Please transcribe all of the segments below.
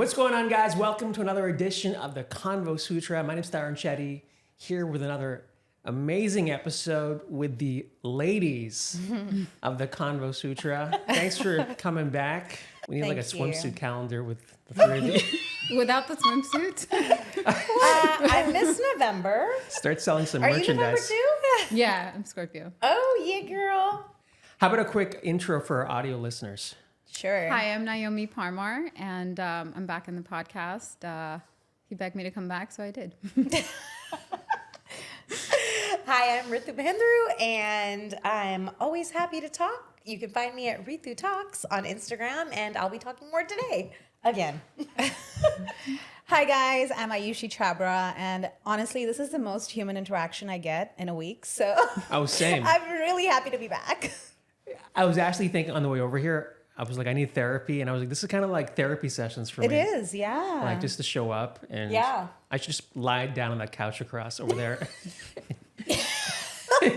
What's going on, guys? Welcome to another edition of the Convo Sutra. My name's Tarun Shetty, here with another amazing episode with the ladies of the Convo Sutra. Thanks for coming back. We need like a swimsuit calendar with the three of you. Without the swimsuit? I missed November. Start selling some Are merchandise. you November too? Yeah, I'm Scorpio. Oh, yeah, girl. How about a quick intro for our audio listeners? Sure. Hi, I'm Naomi Parmar, and I'm back in the podcast. He begged me to come back, so I did. Hi, I'm Ritu, and I'm always happy to talk. You can find me at Ritu Talks on Instagram, and I'll be talking more today. Again. Hi guys, I'm Ayushi Chhabra, and honestly, this is the most human interaction I get in a week, so Oh, same. I'm really happy to be back. I was actually thinking on the way over here, I was like, I need therapy. And I was like, this is kind of like therapy sessions for me. It is, yeah. Like just to show up. And Yeah. I should just lie down on that couch across over there. Actually,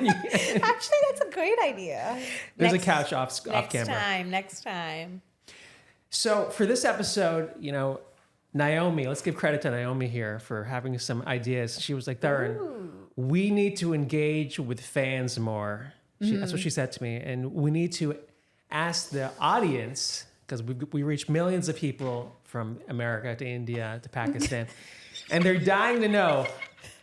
that's a great idea. There's a couch off camera. Next time. So for this episode, you know, Naomi, let's give credit to Naomi here for having some ideas. She was like, Tarun, we need to engage with fans more. That's what she said to me. And we need to ask the audience, because we reach millions of people from America to India to Pakistan, and they're dying to know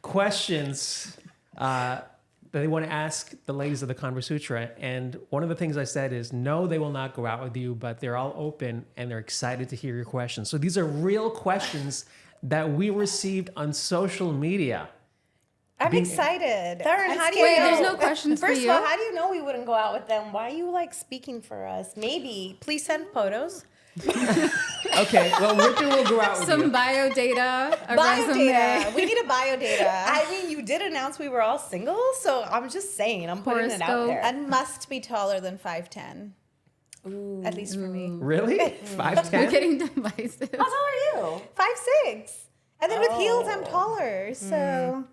questions that they want to ask the ladies of the Convo Sutra. And one of the things I said is, no, they will not go out with you, but they're all open and they're excited to hear your questions. So these are real questions that we received on social media. I'm excited. Tarun, how do you Wait, know? there's no questions First for of you? all, how do you know we wouldn't go out with them? Why are you like speaking for us? Maybe. Please send photos. Okay, well, Ritu will go out with Some you. bio data, a Bio resume. data. We need a bio data. I mean, you did announce we were all single, so I'm just saying. I'm putting it out Horoscope. there. And must be taller than 5'10". At least for me. Really? You're 5'10"? getting divisive. How tall are you? 5'6". And then with heels, I'm taller. So,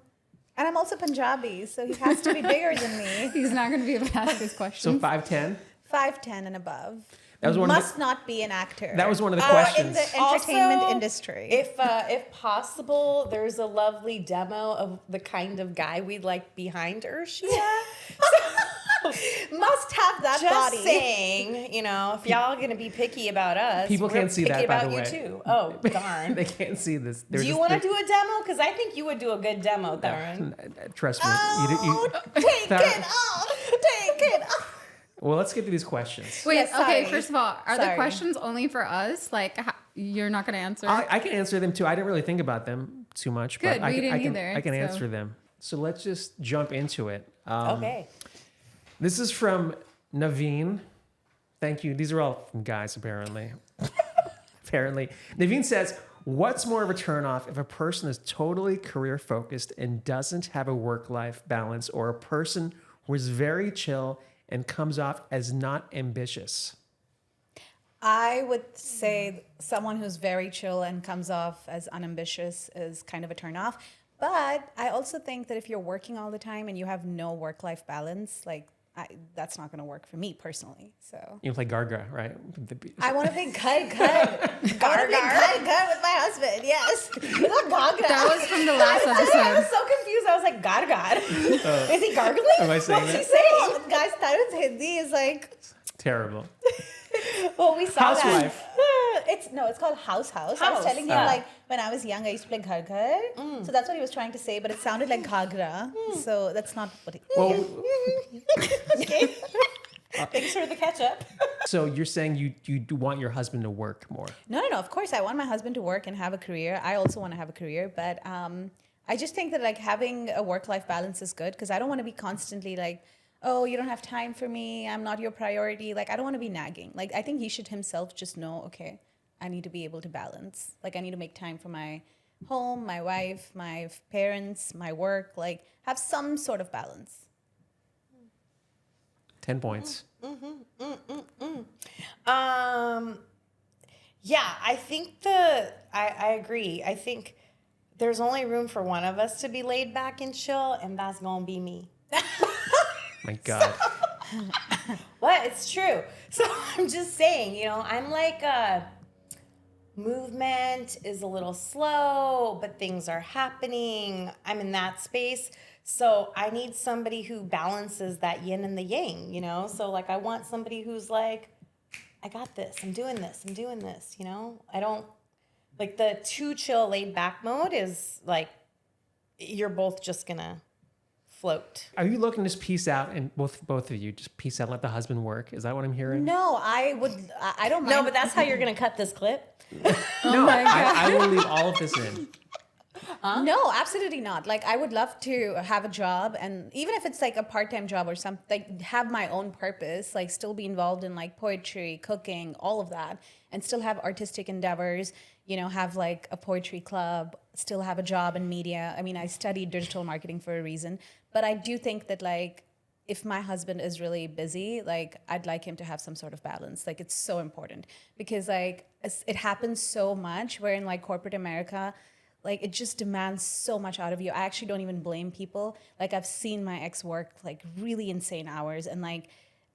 and I'm also Punjabi, so he has to be bigger than me. He's not going to be able to ask his So questions. 5'10"? 5'10" and above. That was one of Must not be an actor. That was one of the in questions. the entertainment Also, industry. If possible, there's a lovely demo of the kind of guy we'd like behind Urshia. Must have that Just body. saying, you know, if y'all gonna be picky about us, People we're can't see picky that, by about the way. you too. Oh, darn. They can't see this. Do you want to do a demo? Because I think you would do a good demo, Tarun. Trust me. Oh, take Tarun- it off. Take it off. Well, let's get to these questions. Wait, Yeah, okay, sorry. first of all, are the Sorry. questions only for us? Like, you're not going to answer? I can answer them too. I didn't really think about them too much, Good, but we didn't I can either, so- answer them. So let's just jump into it. Okay. This is from Naveen. Thank you. These are all from guys, apparently. Apparently. Naveen says, what's more of a turnoff if a person is totally career focused and doesn't have a work-life balance, or a person who is very chill and comes off as not ambitious? I would say someone who's very chill and comes off as unambitious is kind of a turnoff. But I also think that if you're working all the time and you have no work-life balance, like that's not going to work for me personally. So You play Garga, right? I want to play good. I want to play good with my husband. Yes, not gagra. That was from the last I episode. was so confused. I was like, God. Is he gargling? Am I saying What's that? he saying? No, guys, Tarun's Hindi is like, Terrible. Well, we saw Housewife. it's called house. I was House. telling you, like, when I was young, I used to play ghar. So that's what he was trying to say, but it sounded like ghagra. So that's not what he... Well, Okay. Thanks for the catch up. so you're saying you do want your husband to work more? No. Of course, I want my husband to work and have a career. I also want to have a career, but I just think that like having a work-life balance is good, because I don't want to be constantly like, oh, you don't have time for me, I'm not your priority. Like, I don't want to be nagging. Like, I think he should himself just know, okay, I need to be able to balance. Like, I need to make time for my home, my wife, my parents, my work, like have some sort of balance. 10 points. Yeah, I think I agree. I think there's only room for one of us to be laid back and chill, and that's gonna be me. My God. What? It's true. So I'm just saying, you know, I'm like movement is a little slow, but things are happening. I'm in that space. So I need somebody who balances that yin and the yang, you know? So like I want somebody who's like, I got this, I'm doing this, you know? I don't, like the too chill laid back mode is like, you're both just gonna float. Are you looking to just peace out and both of you just peace out and let the husband work? Is that what I'm hearing? No, I don't mind. No, but that's how you're gonna cut this clip. No, I will leave all of this in. No, absolutely not. Like I would love to have a job, and even if it's like a part-time job or something, like have my own purpose, like still be involved in like poetry, cooking, all of that, and still have artistic endeavors, you know, have like a poetry club, still have a job in media. I mean, I studied digital marketing for a reason, but I do think that like if my husband is really busy, like I'd like him to have some sort of balance. Like it's so important because like it happens so much where in like corporate America, like it just demands so much out of you. I actually don't even blame people. Like I've seen my ex work like really insane hours, and like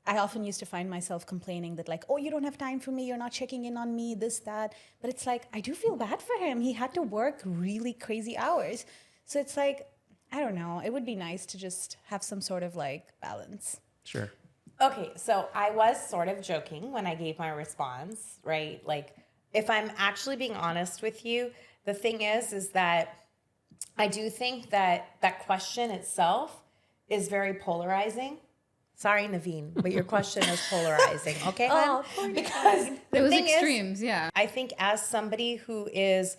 I often used to find myself complaining that like, oh, you don't have time for me, you're not checking in on me, this, that. But it's like, I do feel bad for him. He had to work really crazy hours. So it's like, I don't know. It would be nice to just have some sort of like balance. Sure. Okay, so I was sort of joking when I gave my response, right? Like, if I'm actually being honest with you, the thing is that I do think that that question itself is very polarizing. Sorry, Naveen, but your question is polarizing, okay? Oh, hon? Because It was thing is, extremes, yeah. I think as somebody who is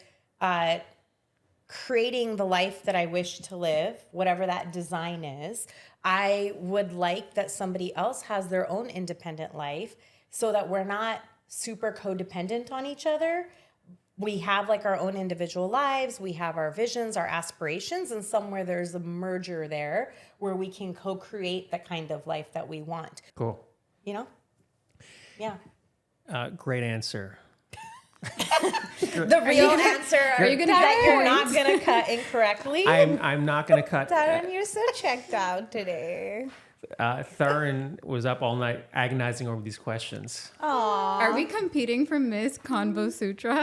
creating the life that I wish to live, whatever that design is, I would like that somebody else has their own independent life so that we're not super codependent on each other. We have like our own individual lives, we have our visions, our aspirations, and somewhere there's a merger there where we can co-create the kind of life that we want. Cool. You know? Yeah. Great answer. The real answer Are you gonna that cut you're points? not gonna cut incorrectly. I'm not going to cut. Tarun, you're so checked out today. Tarun was up all night agonizing over these questions. Aww. Are we competing for Miss Convo Sutra?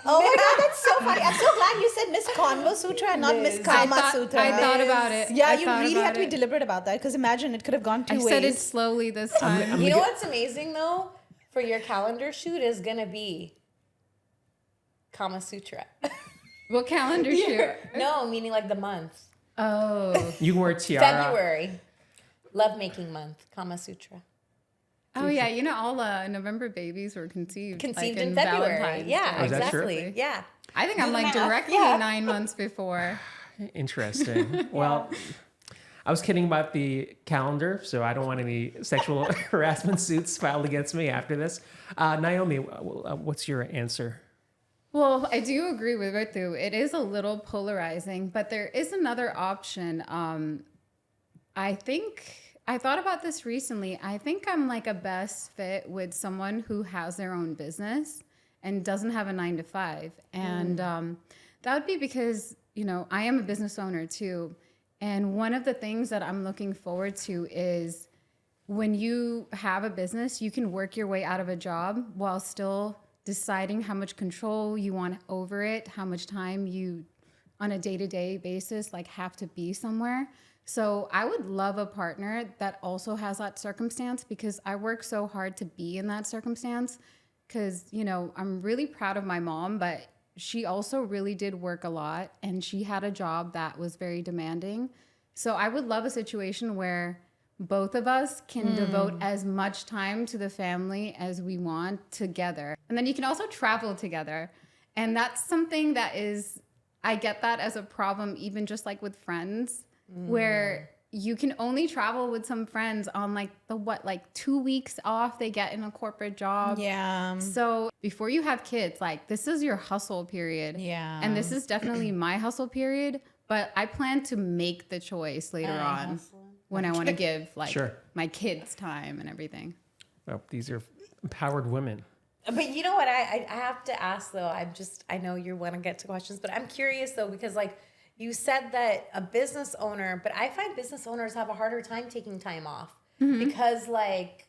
Oh my God, that's so funny. I'm so glad you said Miss Convo Sutra and not Miss Kama Sutra. I thought about it. Yeah, I you thought really about have to be it. deliberate about that because imagine it could have gone two I ways. said it slowly this time. You know what's amazing though? For your calendar shoot is gonna be Kama Sutra. What calendar shoot? No, meaning like the month. Oh. You can wear a tiara. February. Lovemaking month. Kama Sutra. Oh yeah, you know all November babies were conceived Conceived like, in February. Valentine's Yeah, Day. is that true? exactly. Yeah. I think I'm like math, directly yeah. 9 months before. Interesting. Well, I was kidding about the calendar, so I don't want any sexual harassment suits filed against me after this. Naomi, what's your answer? Well, I do agree with Ritu. It is a little polarizing, but there is another option. I think I thought about this recently. I think I'm like a best fit with someone who has their own business and doesn't have a 9 to 5. And that would be because, you know, I am a business owner too. And one of the things that I'm looking forward to is when you have a business, you can work your way out of a job while still deciding how much control you want over it, how much time you on a day-to-day basis like have to be somewhere. So I would love a partner that also has that circumstance because I work so hard to be in that circumstance because, you know, I'm really proud of my mom, but she also really did work a lot and she had a job that was very demanding. So I would love a situation where both of us can devote as much time to the family as we want together. And then you can also travel together. And that's something that is, I get that as a problem, even just like with friends, where you can only travel with some friends on like 2 weeks off they get in a corporate job. Yeah. So before you have kids, like this is your hustle period. Yeah. And this is definitely my hustle period, but I plan to make the choice later on when I want to give like Sure. my kids time and everything. Oh, these are empowered women. But you know what? I have to ask though. I know you want to get to questions, but I'm curious though, because like you said that a business owner, but I find business owners have a harder time taking time off because like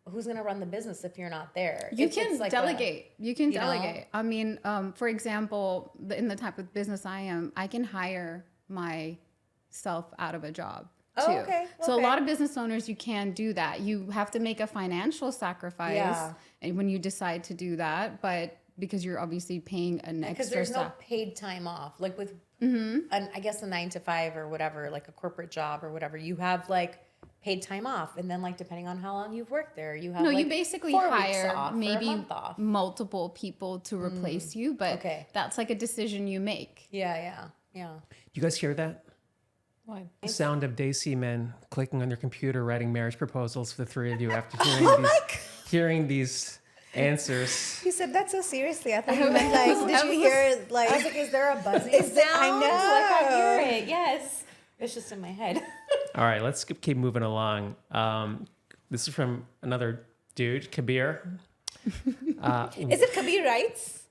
who's going to run the business if you're not there? You If can it's like delegate. You can you know? delegate. I mean, for example, in the type of business I am, I can hire myself out of a job too. Oh, okay, So a okay. lot of business owners, you can do that. You have to make a financial sacrifice Yeah. and when you decide to do that, but because you're obviously paying an because extra there's no paid time off. Like with, I guess a 9 to 5 or whatever, like a corporate job or whatever, you have like paid time off. And then like, depending on how long you've worked there, you have No, like you basically 4 weeks hire off or a maybe month off. multiple people to replace you, but Okay. that's like a decision you make. Yeah. You guys hear that? Why? The sound of Desi men clicking on their computer, writing marriage proposals for the three of you after hearing these answers. You said that so seriously. I thought you meant like, did you hear like? I was like, is there a buzzing Is it- sound? I know. Like I hear it. Yes. It's just in my head. All right, let's keep moving along. This is from another dude, Kabir. Is it Kabir Writes?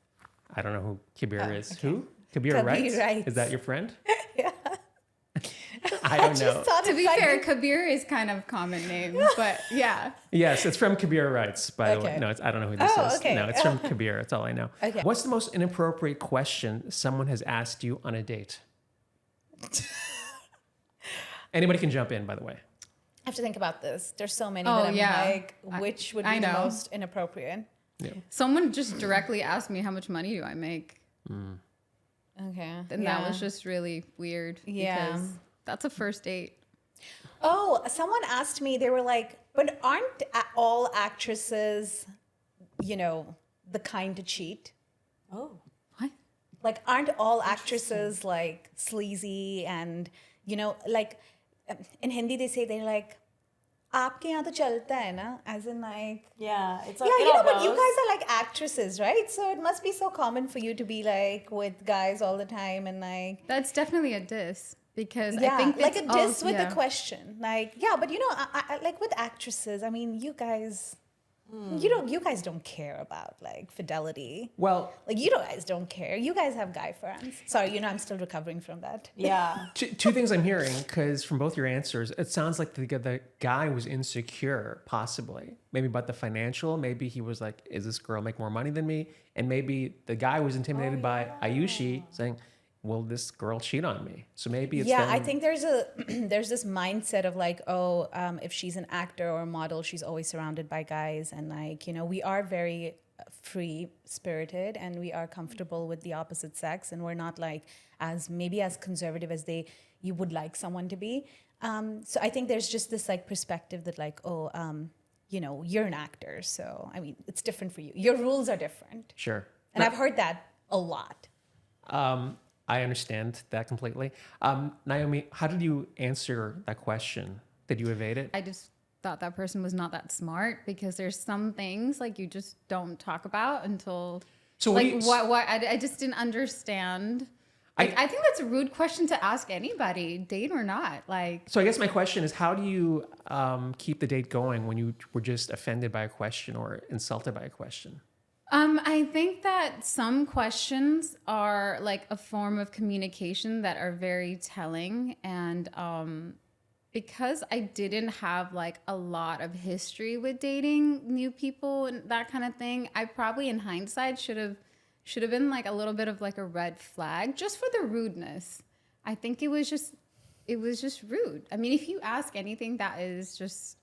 I don't know who Kabir is. okay. Who? Kabir Kabir Writes? Writes. Is that your friend? Yeah. I don't know. Just thought To it be funny. fair, Kabir is kind of common name, but yeah. Yes, it's from Kabir Writes, by the way. Okay. No, I don't know who this Oh, is. okay. No, it's from Kabir. That's all I know. Okay. What's the most inappropriate question someone has asked you on a date? Anybody can jump in, by the way. I have to think about this. There's so many Oh, that I'm yeah. like, which would I be the know. most inappropriate? Someone just directly asked me how much money do I make, Okay. and that was just really weird. Yeah. because that's a first date. Oh, someone asked me, they were like, but aren't all actresses, you know, the kind to cheat? Oh. What? Like, aren't all actresses like sleazy and, you know, like in Hindi they say they're like, aapke yahan to chalta hai na? As in like, Yeah. It's yeah, like, you know, but you guys are like actresses, right? So it must be so common for you to be like with guys all the time and like, That's definitely a diss because yeah, I think like a it's diss also- with yeah. the question. Like, yeah, but you know, I like with actresses, I mean, you guys, you guys don't care about like fidelity. Well, Like you guys don't care. You guys have guy friends. Sorry, you know, I'm still recovering from that. Yeah. two things I'm hearing, because from both your answers, it sounds like the guy was insecure, possibly. Maybe about the financial. Maybe he was like, is this girl make more money than me? And maybe the guy was intimidated by Ayushi saying, will this girl cheat on me? So maybe it's Yeah, them. I think there's a there's this mindset of like, oh, if she's an actor or a model, she's always surrounded by guys, and like, you know, we are very free spirited and we are comfortable with the opposite sex, and we're not like as conservative as you would like someone to be. So I think there's just this like perspective that like, oh, you know, you're an actor, so I mean, it's different for you. Your rules are different, Sure. and I've heard that a lot. I understand that completely. Naomi, how did you answer that question? Did you evade it? I just thought that person was not that smart because there's some things like you just don't talk about until So what like do you- what I just didn't understand. Like, I think that's a rude question to ask anybody, date or not. Like, So I guess my question is, how do you keep the date going when you were just offended by a question or insulted by a question? I think that some questions are like a form of communication that are very telling. And because I didn't have like a lot of history with dating new people and that kind of thing, I probably in hindsight should have been like a little bit of like a red flag just for the rudeness. I think it was just rude. I mean, if you ask anything that is just,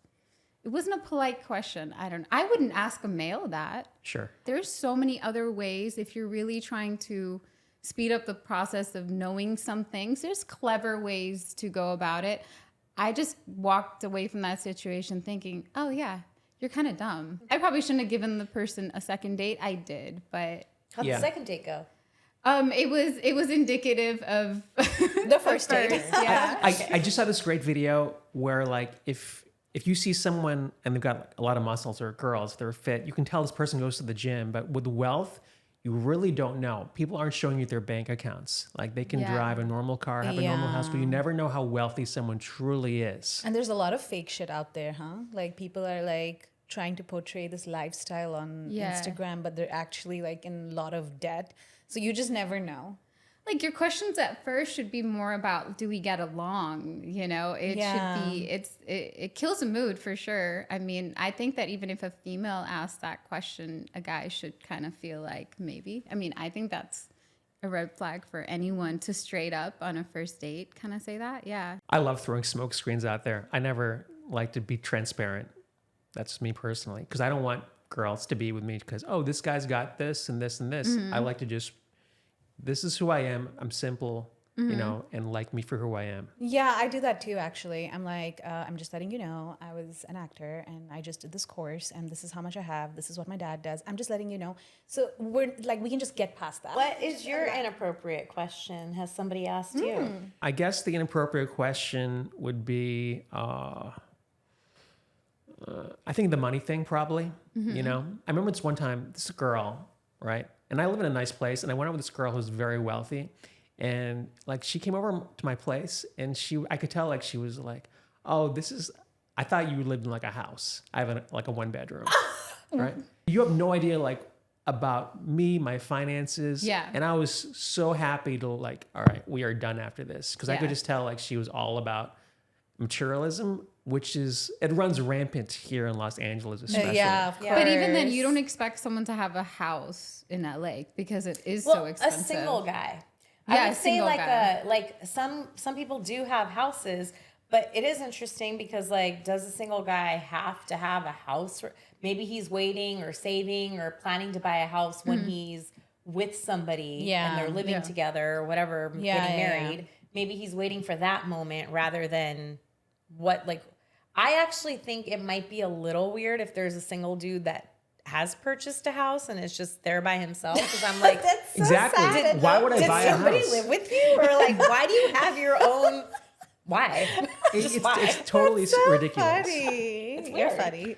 it wasn't a polite question. I wouldn't ask a male that. Sure. There's so many other ways if you're really trying to speed up the process of knowing some things. There's clever ways to go about it. I just walked away from that situation thinking, oh yeah, you're kind of dumb. I probably shouldn't have given the person a second date. I did, but How'd Yeah. the second date go? it was indicative of The first date. Yeah. I just saw this great video where like if you see someone and they've got like, a lot of muscles or girls, they're fit, you can tell this person goes to the gym. But with wealth, you really don't know. People aren't showing you their bank accounts. Like they can Yeah. drive a normal car, have a normal house, but you Yeah. never know how wealthy someone truly is. And there's a lot of fake shit out there, huh? Like people are like trying to portray this lifestyle on Yeah. Instagram, but they're actually like in a lot of debt. So you just never know. like your questions at first should be more about, do we get along? You know, it should be, it kills the mood for sure. I mean, I think that even if a female asks that question, a guy should kind of feel like maybe. I mean, I think that's a red flag for anyone to straight up on a first date kind of say that. Yeah. I love throwing smoke screens out there. I never like to be transparent. That's me personally, because I don't want girls to be with me because, oh, this guy's got this and this and this. I like to just, this is who I am. I'm simple, you know, and like me for who I am. Yeah, I do that too, actually. I'm like, I'm just letting you know, I was an actor and I just did this course and this is how much I have. This is what my dad does. I'm just letting you know. So we're like, we can just get past that. What is your inappropriate question? Has somebody asked you? I guess the inappropriate question would be, I think the money thing probably, you know. I remember this one time, this girl, right? And I live in a nice place, and I went out with this girl who's very wealthy, and like she came over to my place, and I could tell like she was like, oh, I thought you lived in like a house. I have like a 1-bedroom, right? You have no idea like about me, my finances. Yeah. And I was so happy to like, all right, we are done after this. Because I could just tell like she was all about materialism, which it runs rampant here in Los Angeles, especially. Yeah, of course. But even then, you don't expect someone to have a house in LA because it is so expensive. A single guy. Yeah, I a would say single like guy. like some people do have houses, but it is interesting because like, does a single guy have to have a house? Maybe he's waiting or saving or planning to buy a house when he's with somebody and they're living together or whatever, getting married. Maybe he's waiting for that moment rather than I actually think it might be a little weird if there's a single dude that has purchased a house and is just there by himself. Because I'm like, That's so Exactly. sad. Why would I buy a did somebody house? live with you? Or like, why do you have your own? Why? It's totally ridiculous. Funny. You're weird. funny.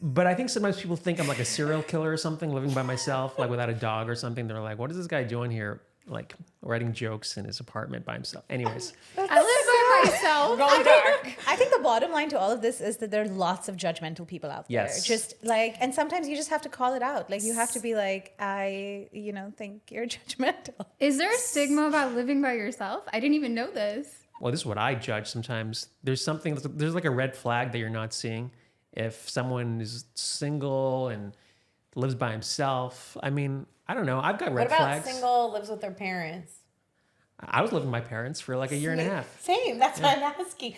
But I think sometimes people think I'm like a serial killer or something, living by myself, like without a dog or something. They're like, what is this guy doing here? Like writing jokes in his apartment by himself. Anyways, I live by myself. Going dark. I think the bottom line to all of this is that there are lots of judgmental people out there. Yes. Just like, and sometimes you just have to call it out. Like you have to be like, I, think you're judgmental. Is there a stigma about living by yourself? I didn't even know this. well, this is what I judge sometimes. There's like a red flag that you're not seeing. If someone is single and lives by himself, I mean, I don't know. I've got red What about flags. single, lives with their parents? I was living with my parents for like a year and a half. Same. That's what I'm asking.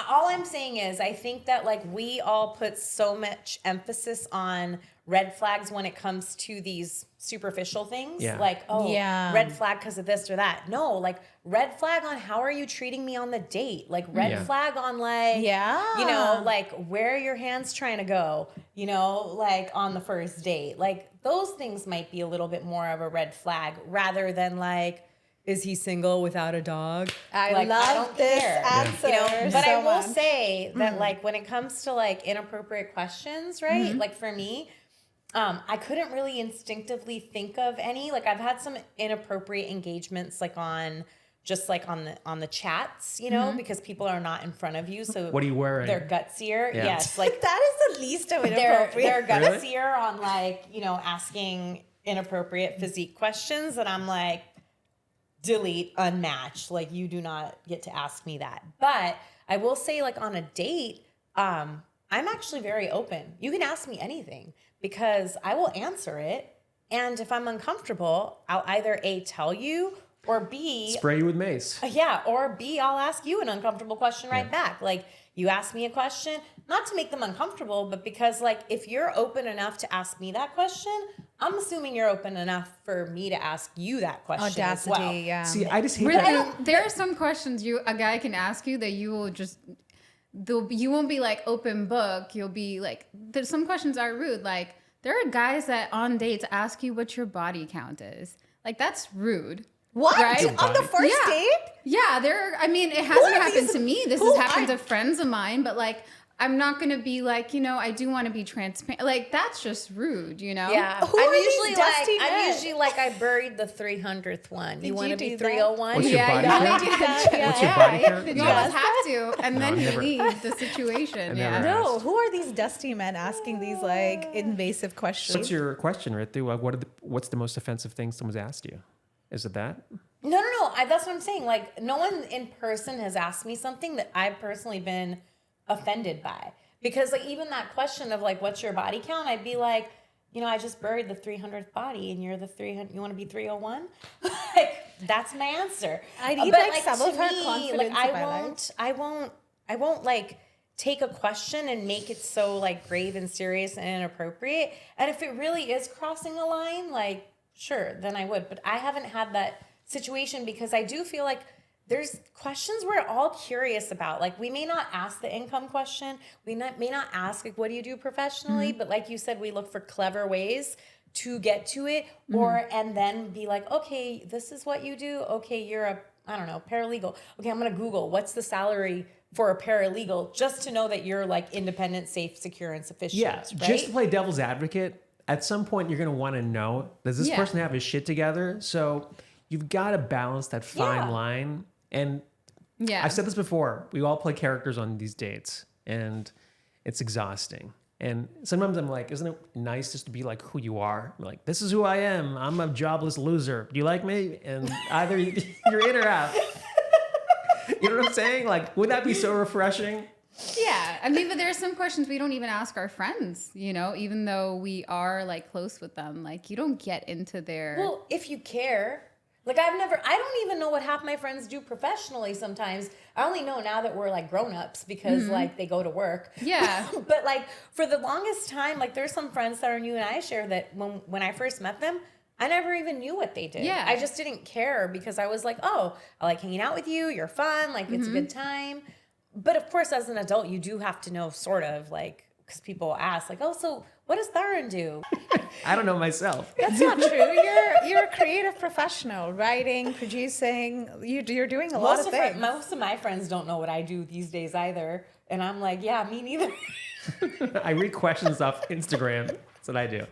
All I'm saying is I think that like we all put so much emphasis on red flags when it comes to these superficial things. Yeah. Like, oh, Yeah. red flag because of this or that. No, like red flag on how are you treating me on the date? Like red Yeah. flag on like, like where are your hands trying to go? Like on the first date. Like those things might be a little bit more of a red flag rather than like, is he single without a dog? I love don't this care. answer. But I so will much. say that like when it comes to like inappropriate questions, right? Like for me, I couldn't really instinctively think of any. Like I've had some inappropriate engagements like on the chats, because people are not in front of you. So What are you wearing? They're gutsier. Yeah. Yes. Like that is the least of they're inappropriate. gutsier on like, asking inappropriate physique questions. And I'm like, delete, unmatch. Like you do not get to ask me that. But I will say like on a date, I'm actually very open. You can ask me anything because I will answer it. And if I'm uncomfortable, I'll either A, tell you, or B, Spray you with mace. or B, I'll ask you an uncomfortable question right back. Like you ask me a question, not to make them uncomfortable, but because like if you're open enough to ask me that question, I'm assuming you're open enough for me to ask you that question as Audacity, well. yeah. See, I just hate that. There are some questions a guy can ask you that you will just, you won't be like open book. You'll be like, there's some questions are rude. Like there are guys that on dates ask you what your body count is. Like that's rude. What? Right? On the first Yeah. date? Yeah, I mean, it hasn't are happened these- to me. This who has happened are- to friends of mine, but like, I'm not going to be like, I do want to be transparent. Like, that's just rude, Yeah. Who are these dusty men? I'm usually like, I buried the 300th one. You want to you be do that? 301? What's your Yeah, body you count? might do that. What's your body count? You Yeah. almost have to, and then I've you never- leave the situation. I've Yeah. never No, asked. who are these dusty men asking these like invasive questions? What's your question, Ritu? What's the most offensive thing someone's asked you? Is it that? No. That's what I'm saying. Like, no one in person has asked me something that I've personally been offended by. Because, like, even that question of, like, what's your body count? I'd be like, I just buried the 300th body, and you're the 300. You want to be 301? Like, that's my answer. I need, But, like, some to of her me, confidence like, in my life. I won't, like, take a question and make it so, like, grave and serious and inappropriate. And if it really is crossing a line, like, sure, then I would. But I haven't had that situation because I do feel like there's questions we're all curious about. Like, we may not ask the income question. We may not ask, like, what do you do professionally? But like you said, we look for clever ways to get to it, and then be like, okay, this is what you do. Okay, you're a, I don't know, paralegal. Okay, I'm going to Google what's the salary for a paralegal just to know that you're, like, independent, safe, secure, and sufficient. Yeah, right? just to play devil's advocate, at some point you're going to want to know, does this person have his shit together? So you've got to balance that fine line. And I've said this before, we all play characters on these dates, and it's exhausting. And sometimes I'm like, isn't it nice just to be like who you are? I'm like, this is who I am. I'm a jobless loser. Do you like me? And either you're in or out. You know what I'm saying? Like, would that be so refreshing? Yeah. I mean, but there are some questions we don't even ask our friends, even though we are, like, close with them. Like, you don't get into their... Well, if you care. Like, I don't even know what half my friends do professionally sometimes. I only know now that we're, like, grown-ups because, like, they go to work. Yeah. But, like, for the longest time, like, there's some friends that you and I share that when I first met them, I never even knew what they did. Yeah. I just didn't care because I was like, oh, I like hanging out with you. You're fun. Like, it's a good time. But, of course, as an adult, you do have to know sort of, like, because people ask, like, oh, so what does Tarun do? I don't know myself. That's not true. You're a creative professional, writing, producing. You're doing a lot of things. Most of my friends don't know what I do these days either. And I'm like, yeah, me neither. I read questions off Instagram. That's what I do.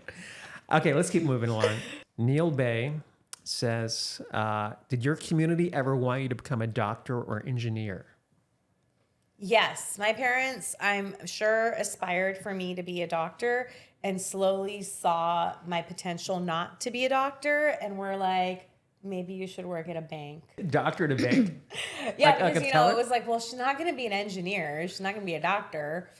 Okay, let's keep moving along. Neil Bay says, did your community ever want you to become a doctor or engineer? Yes, my parents, I'm sure, aspired for me to be a doctor and slowly saw my potential not to be a doctor and were like, maybe you should work at a bank. Doctor at a bank? Yeah, like because, a teller? it was like, well, she's not going to be an engineer. She's not going to be a doctor.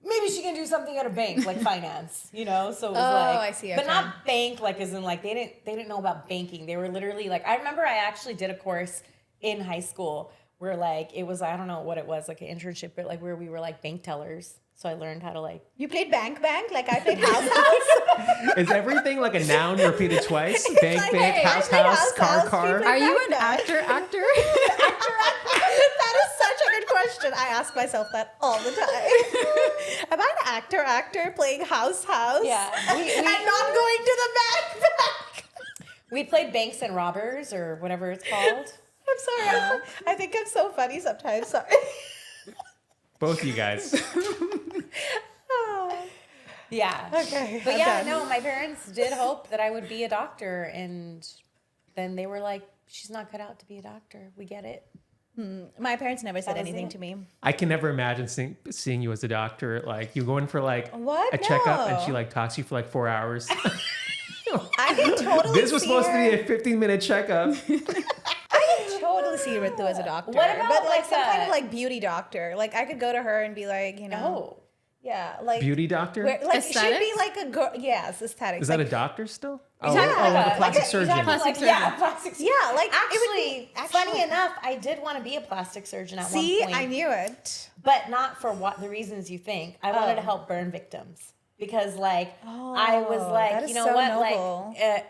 Maybe she can do something at a bank, like finance, So it was I see. But Okay. not bank, like as in like they didn't know about banking. They were literally like, I remember I actually did a course in high school where like it was, I don't know what it was, like an internship, but like where we were like bank tellers. So I learned how to like. You played bank, like I played house. Is everything like a noun repeated twice? Bank, like, bank, hey, house, I played house, house, car, house, car. people- Are you an Back actor? That is such a good question. I ask myself that all the time. Am I an actor playing house? Yeah. And not going to the bank. We played banks and robbers or whatever it's called. I'm sorry. I think I'm so funny sometimes. Sorry. Both of you guys. Yeah. Okay. But I'm yeah, done. no, my parents did hope that I would be a doctor. And then they were like, she's not cut out to be a doctor. We get it. My parents never said That was anything it? to me. I can never imagine seeing you as a doctor. Like you go in for like What? a checkup and No. she like talks to you for like 4 hours. I can totally This was see supposed her. to be a 15-minute checkup. I can totally see Ritu as a doctor. What about, but like like, some kind a- of like beauty doctor? Like I could go to her and be like, Oh. yeah, like Beauty doctor? where, like she'd be Aesthetics? like a girl. Yes, aesthetics. Is that like, a doctor still? Oh, talking oh, about the a- plastic like a- surgeon. you're talking Plastic like, yeah, surgeon. plastic surgeon. Yeah, like, it would be funny actually- enough, I did want to be a plastic surgeon at See, one point. I knew it. But not for what the reasons you think. I wanted to help burn victims because, like, I was that like, is you know so what, noble. like,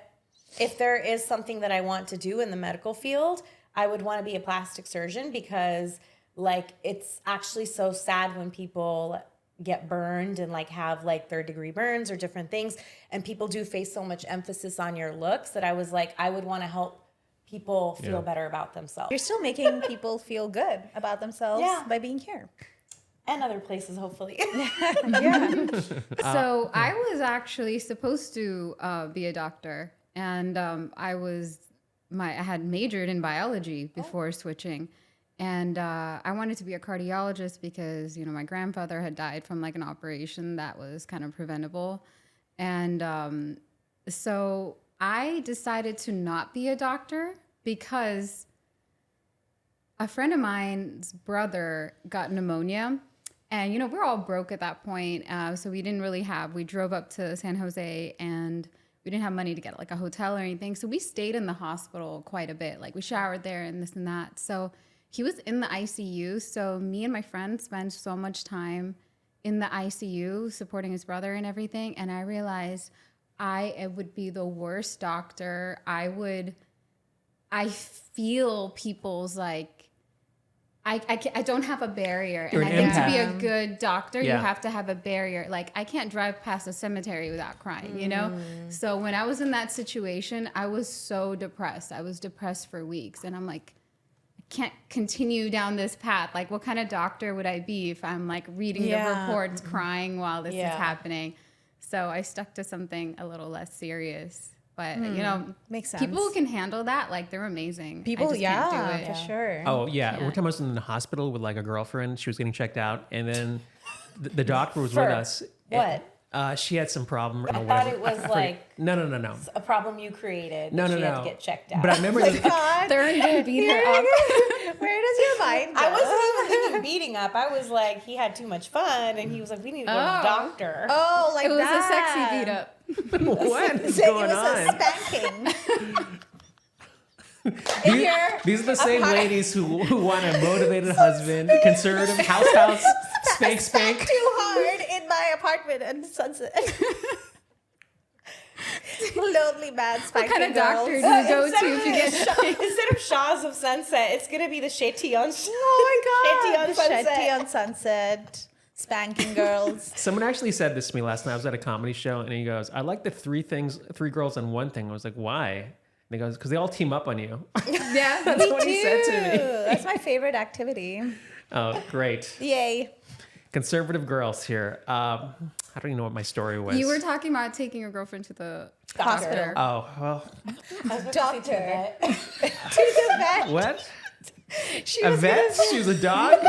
if there is something that I want to do in the medical field, I would want to be a plastic surgeon because, like, it's actually so sad when people get burned and like have like third-degree burns or different things, and people do face so much emphasis on your looks that I was like, I would want to help people feel Yeah. better about themselves. You're still making people feel good about themselves Yeah. by being here. And other places, hopefully. Yeah. So I was actually supposed to be a doctor, and I had majored in biology before switching, and I wanted to be a cardiologist because my grandfather had died from like an operation that was kind of preventable, and so I decided to not be a doctor because a friend of mine's brother got pneumonia, and you know we're all broke at that point, so we didn't really have. We drove up to San Jose, and we didn't have money to get like a hotel or anything, so we stayed in the hospital quite a bit. Like we showered there and this and that. So he was in the ICU. So me and my friend spent so much time in the ICU supporting his brother and everything, and I realized I would be the worst doctor. I feel people's like. I don't have a barrier. You're And I an think to be empath. a good doctor, Yeah. you have to have a barrier. Like, I can't drive past a cemetery without crying, you know? So when I was in that situation, I was so depressed. I was depressed for weeks. And I'm like, I can't continue down this path. Like, what kind of doctor would I be if I'm like reading the reports, crying while this is happening? So I stuck to something a little less serious. But, you know, Makes people who sense. can handle that, like, they're amazing. People, I just can't do it. for sure. Oh yeah. One time I was in the hospital with like a girlfriend. She was getting checked out, and then the doctor was with For us. what? She had some problem. I thought it was like No. a problem you created. No, that no, she had no. to get checked out. But I remember this, God. They're gonna beat her up. Where does your mind go? I wasn't even thinking beating up. I was like, he had too much fun, and he was like, we need to go to the Oh. doctor. Oh, like It was that. a sexy beat up. what is Like going it was on? a spanking. These are the same ladies who want a motivated husband, conservative, house, spank. Too hard in my apartment in Sunset. Lonely man What spanking kind of doctor do girls. you go to if you get Instead of Shaws of Sunset, it's gonna be the Shetty on. Oh my God. Shetty on Sunset. Shetty on Sunset. Spanking girls. Someone actually said this to me last night. I was at a comedy show, and he goes, "I like the three girls on one thing." I was like, "Why?" And he goes, "Because they all team up on you." Yeah. That's what he said to me. That's my favorite activity. Oh, great. Yay. Conservative girls here. I don't even know what my story was. You were talking about taking your girlfriend to the Doctor. doctor. Oh, well, Doctor. To the vet. what? A vet? She was a dog?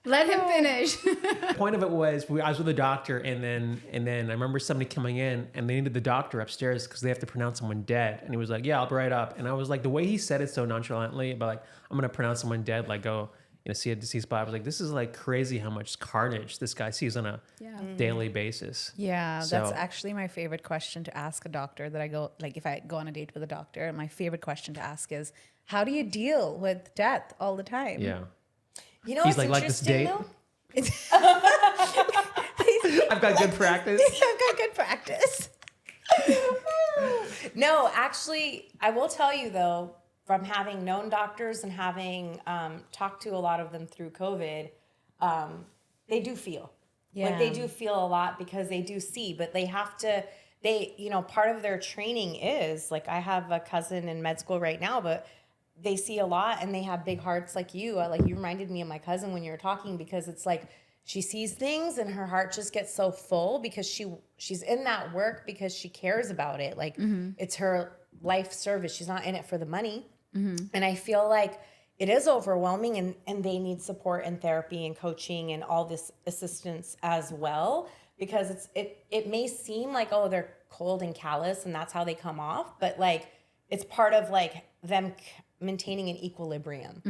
Let him finish. The point of it was I was with a doctor, and then I remember somebody coming in, and they needed the doctor upstairs because they have to pronounce someone dead. And he was like, "Yeah, I'll be right up." And I was like, the way he said it so nonchalantly, but like, "I'm gonna pronounce someone dead," like go, see a deceased body. I was like, this is like crazy how much carnage this guy sees on a daily basis. Yeah, So- that's actually my favorite question to ask a doctor that I go, like if I go on a date with a doctor, my favorite question to ask is, how do you deal with death all the time? Yeah. You know He's what's like this interesting date. though? I've got good practice. I've got good practice. No, actually, I will tell you though, from having known doctors and having talked to a lot of them through COVID, they do feel. Like they do feel a lot because they do see, but they have to, part of their training is, like I have a cousin in med school right now, but they see a lot and they have big hearts like you. Like you reminded me of my cousin when you were talking, because it's like she sees things and her heart just gets so full because she's in that work because she cares about it. Like it's her life service. She's not in it for the money. And I feel like it is overwhelming, and they need support and therapy and coaching and all this assistance as well, because it may seem like, oh, they're cold and callous and that's how they come off, but like it's part of like them maintaining an equilibrium.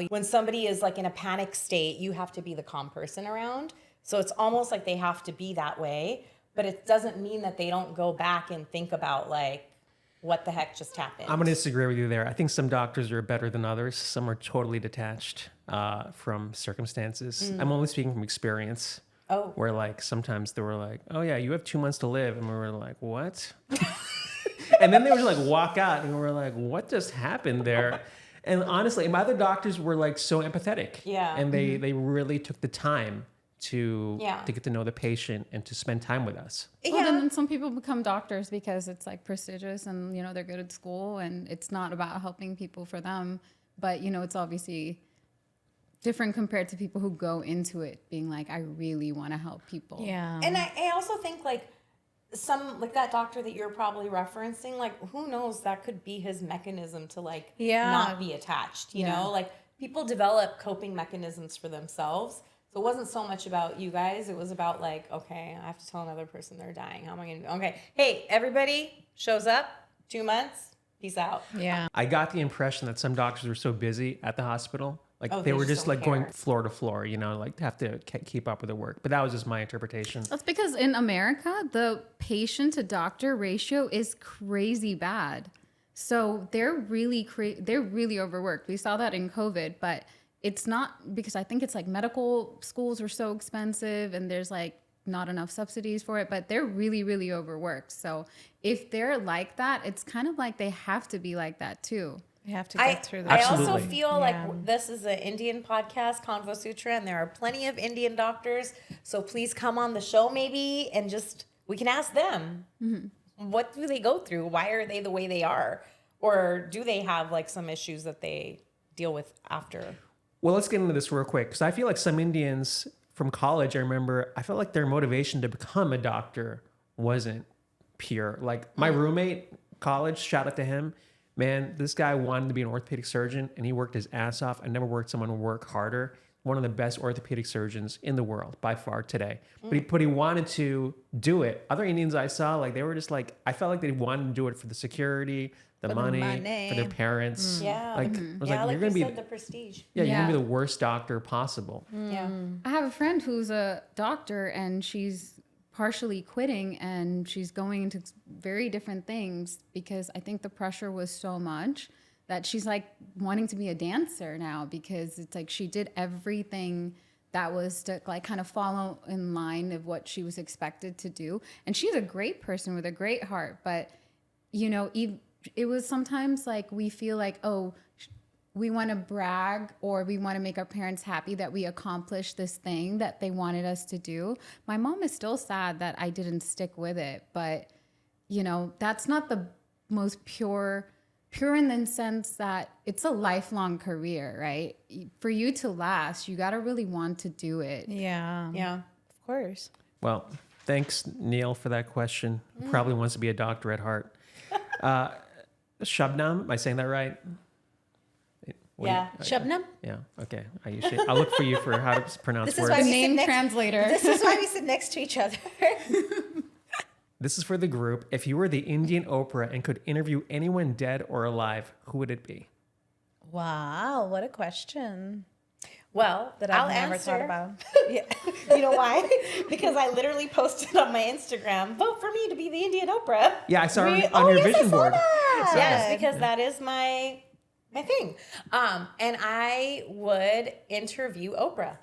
When somebody is like in a panic state, you have to be the calm person around. So it's almost like they have to be that way, but it doesn't mean that they don't go back and think about like, what the heck just happened? I'm going to disagree with you there. I think some doctors are better than others. Some are totally detached from circumstances. I'm only speaking from experience. Oh. Where like sometimes they were like, "Oh yeah, you have 2 months to live," and we were like, "What?" And then they would like walk out, and we were like, "What just happened there?" And honestly, my other doctors were like so empathetic. Yeah. And they really took the time to Yeah. get to know the patient and to spend time with us. Well, then some people become doctors because it's like prestigious and, they're good at school and it's not about helping people for them. But, it's obviously different compared to people who go into it being like, I really want to help people. Yeah. And I also think like that doctor that you're probably referencing, like who knows, that could be his mechanism to like not be attached, you know? Like people develop coping mechanisms for themselves. So it wasn't so much about you guys. It was about like, okay, I have to tell another person they're dying. How am I going to do? Okay. Hey, everybody shows up, 2 months. Peace out. Yeah. I got the impression that some doctors were so busy at the hospital, like Oh, they they were just just don't like going care. floor to floor, you know, like have to keep up with their work. But that was just my interpretation. That's because in America, the patient to doctor ratio is crazy bad. So they're really overworked. We saw that in COVID, but it's not because I think it's like medical schools are so expensive and there's like not enough subsidies for it, but they're really overworked. So if they're like that, it's kind of like they have to be like that too. You have to I, get through I that. also Absolutely. feel Yeah. like this is an Indian podcast, Convo Sutra, and there are plenty of Indian doctors. So please come on the show maybe and just, we can ask them, what do they go through? Why are they the way they are? Or do they have like some issues that they deal with after? Well, let's get into this real quick because I feel like some Indians from college, I felt like their motivation to become a doctor wasn't pure. Like my roommate, college, shout out to him. Man, this guy wanted to be an orthopedic surgeon and he worked his ass off. I never worked someone work harder. One of the best orthopedic surgeons in the world by far today. But he wanted to do it. Other Indians I saw, like they were just like, I felt like they wanted to do it for the security, the money, for their parents. Yeah. Like, I was Yeah, like, like you're gonna you be, said, the prestige. you're gonna Yeah. be the worst doctor possible. Yeah. I have a friend who's a doctor and she's partially quitting and she's going into very different things because I think the pressure was so much that she's like wanting to be a dancer now because it's like she did everything that was to like kind of follow in line of what she was expected to do. And she's a great person with a great heart, but you know, it was sometimes like we feel like, oh, we want to brag or we want to make our parents happy that we accomplished this thing that they wanted us to do. My mom is still sad that I didn't stick with it, but you know, that's not the most pure in the sense that it's a lifelong career, right? For you to last, you got to really want to do it. Yeah. Yeah. Of course. Well, thanks, Neil, for that question. Probably wants to be a doctor at heart. Shabnam, am I saying that right? What do Yeah. Shabnam? Yeah. Okay. Ayushi. I'll look for you for how to pronounce This is words. why we sit Name next- translator. This is why we sit next to each other. This is for the group. If you were the Indian Oprah and could interview anyone dead or alive, who would it be? Wow, what a question Well, that I'll I've never answer. thought about. Yeah. You know why? Because I literally posted on my Instagram, vote for me to be the Indian Oprah. Yeah, I saw her Re- on your yes, I vision saw board. that. Yes, because that is my thing. And I would interview Oprah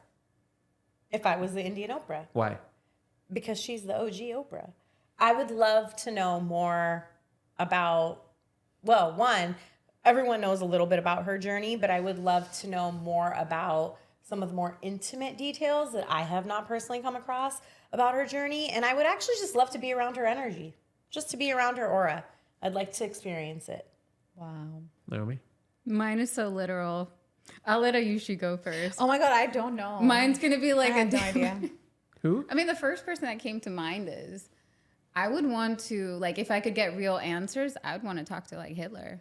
if I was the Indian Oprah Why? because she's the OG Oprah. I would love to know more about, well, one, everyone knows a little bit about her journey, but I would love to know more about some of the more intimate details that I have not personally come across about her journey. And I would actually just love to be around her energy, just to be around her aura. I'd like to experience it. Wow. Naomi? Mine is so literal. I'll let Ayushi go first. Oh my God, I don't know. Mine's going to be I like have no idea. Who? I mean, the first person that came to mind is I would want to, like, if I could get real answers, I would want to talk to, like, Hitler.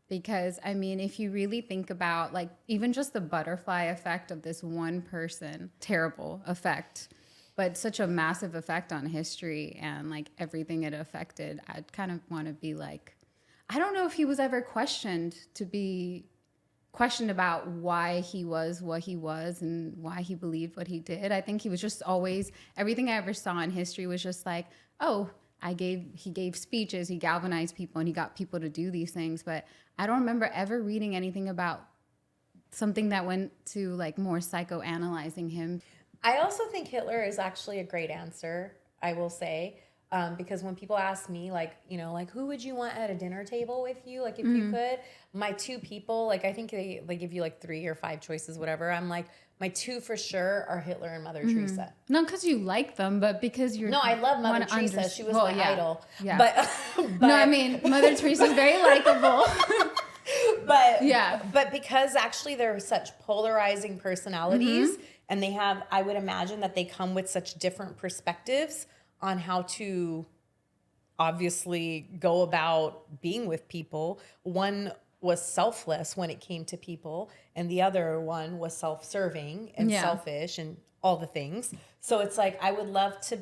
Because, I mean, if you really think about, like, even just the butterfly effect of this one person, terrible effect, but such a massive effect on history and, like, everything it affected, I'd kind of want to be like, I don't know if he was ever questioned about why he was what he was and why he believed what he did. I think he was just always, everything I ever saw in history was just like, oh, he gave speeches, he galvanized people and he got people to do these things. But I don't remember ever reading anything about something that went to like more psychoanalyzing him. I also think Hitler is actually a great answer, I will say. Because when people ask me, like, you know, like, who would you want at a dinner table with you? Like, if you could, my two people, like, I think they give you like 3 or 5 choices, whatever. I'm like, my 2 for sure are Hitler and Mother Teresa. Not because you like them, but because you're. No, I love Mother wanna Teresa. She was well, my yeah. idol. Yeah. But No, I mean, Mother Teresa's very likable. But Yeah. but because actually they're such polarizing personalities and they have, I would imagine that they come with such different perspectives on how to obviously go about being with people. One was selfless when it came to people, and the other one was self-serving and Yeah. selfish and all the things. So it's like I would love to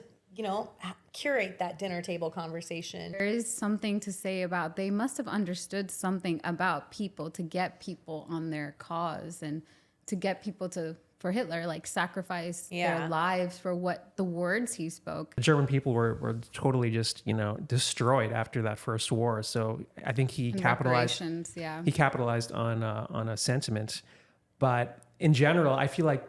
curate that dinner table conversation. There is something to say about they must have understood something about people to get people on their cause and to get people to, for Hitler, like sacrifice their lives for what the words he spoke. The German people were totally just, destroyed after that first war. So I think he And capitalized. reparations, yeah. He capitalized on a sentiment, but in general, I feel like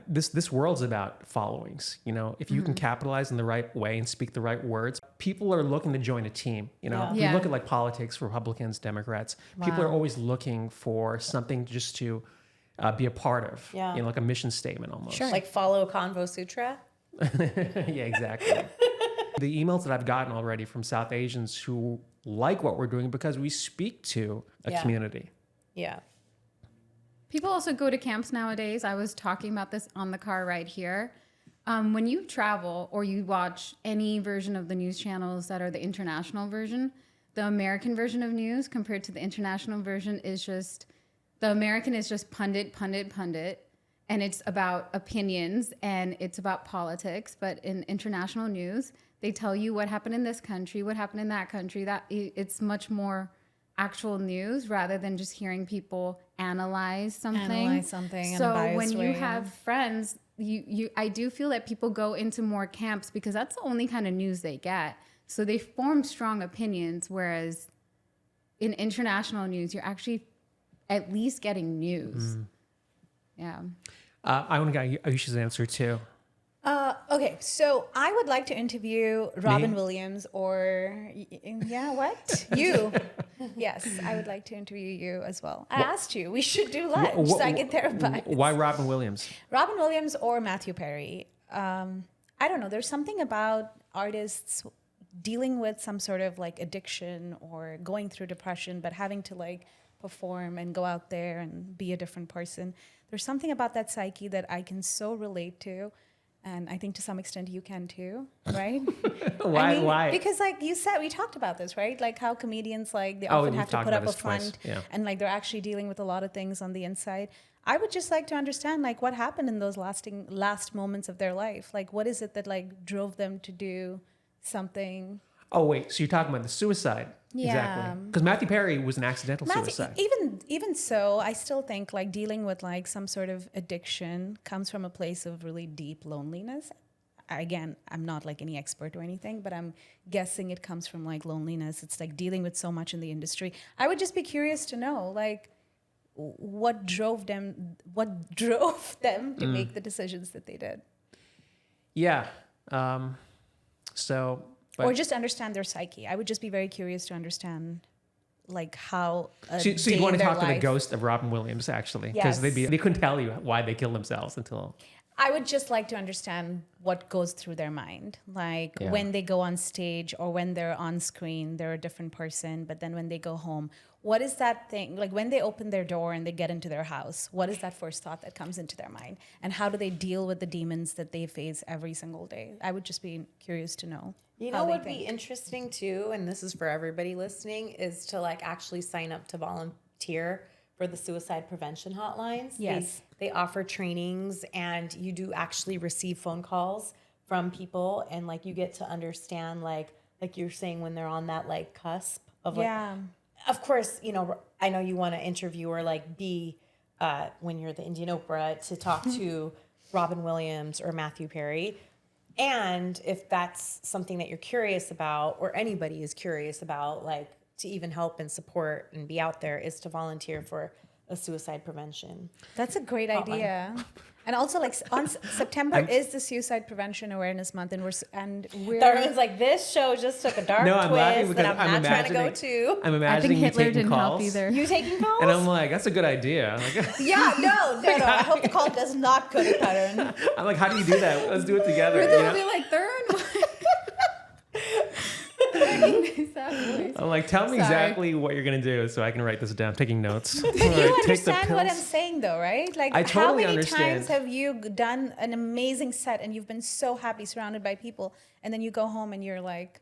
this world's about followings. If you can capitalize in the right way and speak the right words, people are looking to join a team. If you look at like politics, Republicans, Democrats, people are always looking for something just to be a part of. Yeah. Like a mission statement almost. Sure. Like follow Convo Sutra. Yeah, exactly. The emails that I've gotten already from South Asians who like what we're doing because we speak to a community. Yeah. People also go to camps nowadays. I was talking about this on the car right here. When you travel or you watch any version of the news channels that are the international version, the American version of news compared to the international version is just, the American is just pundit, and it's about opinions and it's about politics. But in international news, they tell you what happened in this country, what happened in that country. That it's much more actual news rather than just hearing people analyze something. In a So biased when you way, have friends, I do feel that people go into more camps because that's the only kind of news they get. So they form strong opinions, whereas in international news, you're actually at least getting news. Yeah. I want to get Ayushi's answer too. Okay, so I would like to interview Robin Me? Williams or what? You. Yes, I would like to interview you as well. I asked you. We should do lunch so I get therapized. Why Robin Williams? Robin Williams or Matthew Perry. I don't know. There's something about artists dealing with some sort of like addiction or going through depression, but having to like perform and go out there and be a different person. There's something about that psyche that I can so relate to. And I think to some extent you can too, right? Why? Because like you said, we talked about this, right? Like how comedians, like they Oh, often we've have to talked put about up a this twice, front yeah. and like they're actually dealing with a lot of things on the inside. I would just like to understand like what happened in those last moments of their life. Like what is it that like drove them to do something? Oh, wait. So you're talking about the suicide? Yeah. Exactly. Because Matthew Perry was an accidental suicide. Even so, I still think like dealing with like some sort of addiction comes from a place of really deep loneliness. Again, I'm not like any expert or anything, but I'm guessing it comes from like loneliness. It's like dealing with so much in the industry. I would just be curious to know like what drove them to make the decisions that they did. Yeah. Or just understand their psyche. I would just be very curious to understand like how So you want to talk to the ghost of Robin Williams, actually, because Yes. they couldn't tell you why they killed themselves until. I would just like to understand what goes through their mind. Like when they go on stage or when they're on screen, they're a different person. But then when they go home, what is that thing? Like when they open their door and they get into their house, what is that first thought that comes into their mind? And how do they deal with the demons that they face every single day? I would just be curious to know. You know what would be interesting too, and this is for everybody listening, is to like actually sign up to volunteer for the suicide prevention hotlines. Yes. They offer trainings and you do actually receive phone calls from people and like you get to understand like you're saying when they're on that like cusp of like, of course, I know you want to interview or like be when you're the Indian Oprah to talk to Robin Williams or Matthew Perry. And if that's something that you're curious about or anybody is curious about, like to even help and support and be out there is to volunteer for a suicide prevention. That's a great idea. And also like on September is the Suicide Prevention Awareness Month and we're Tarun's like, this show just took a dark I'm laughing twist because that I'm not trying to go to. I'm I imagining think you Hitler taking didn't calls. help either. You taking calls? And I'm like, that's a good idea. I'm like, Yeah, no. I hope the call does not go to Tarun. I'm like, how do you do that? Let's do it together. Ritu you will know? be like, Tarun. I'm like, tell me Sorry. exactly what you're gonna do so I can write this down. I'm taking notes. But you understand what I'm saying though, right? Like I totally how many understand. times have you done an amazing set and you've been so happy surrounded by people and then you go home and you're like,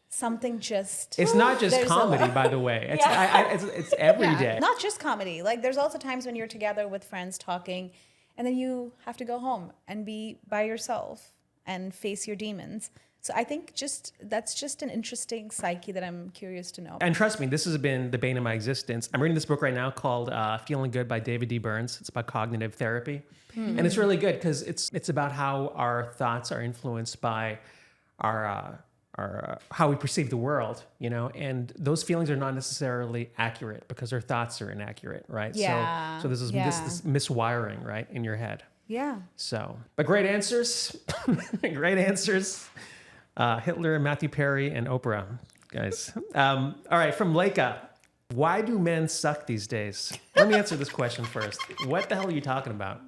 something just... It's not just there's a comedy, lot. by the way. It's every day. Not just comedy. Like there's also times when you're together with friends talking and then you have to go home and be by yourself. and face your demons. So I think that's just an interesting psyche that I'm curious to know. And trust me, this has been the bane of my existence. I'm reading this book right now called Feeling Good by David D. Burns. It's about cognitive therapy. And it's really good because it's about how our thoughts are influenced by our how we perceive the world, you know, and those feelings are not necessarily accurate because our thoughts are inaccurate, right? Yeah. So this is this miswiring, right, in your head. Yeah. So, but great answers. Great answers. Hitler, Matthew Perry, and Oprah, guys. All right, from Leica. Why do men suck these days? Let me answer this question first. What the hell are you talking about?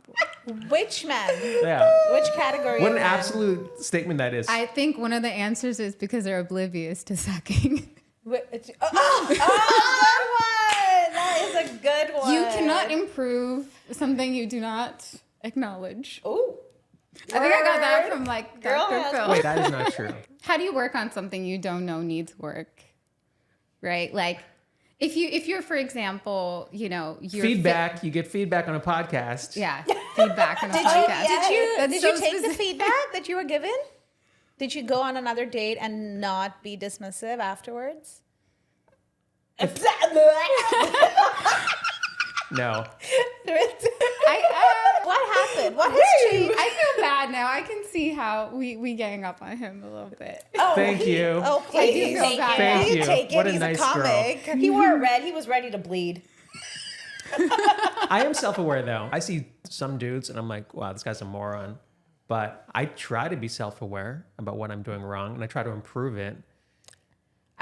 Which man? Yeah. Which category? What of an men? absolute statement that is. I think one of the answers is because they're oblivious to sucking. Good one. That is a good one. You cannot improve something you do not acknowledge. Ooh. I think I got that from like Girl Dr. has- Phil. Wait, that is not true. How do you work on something you don't know needs work? Right? Like if you're for example, you know, you're Feedback. You get feedback on a podcast. yeah, feedback on a Did podcast. That's you so take the specific. feedback that you were given? Did you go on another date and not be dismissive afterwards? No. What happened? What has changed? I feel bad now. I can see how we gang up on him a little bit. Thank you. Oh, I do please. feel bad. Thank You you. take it. What a He's nice a comic. He wore red. He was ready to bleed. I am self-aware though. I see some dudes and I'm like, wow, this guy's a moron. But I try to be self-aware about what I'm doing wrong and I try to improve it.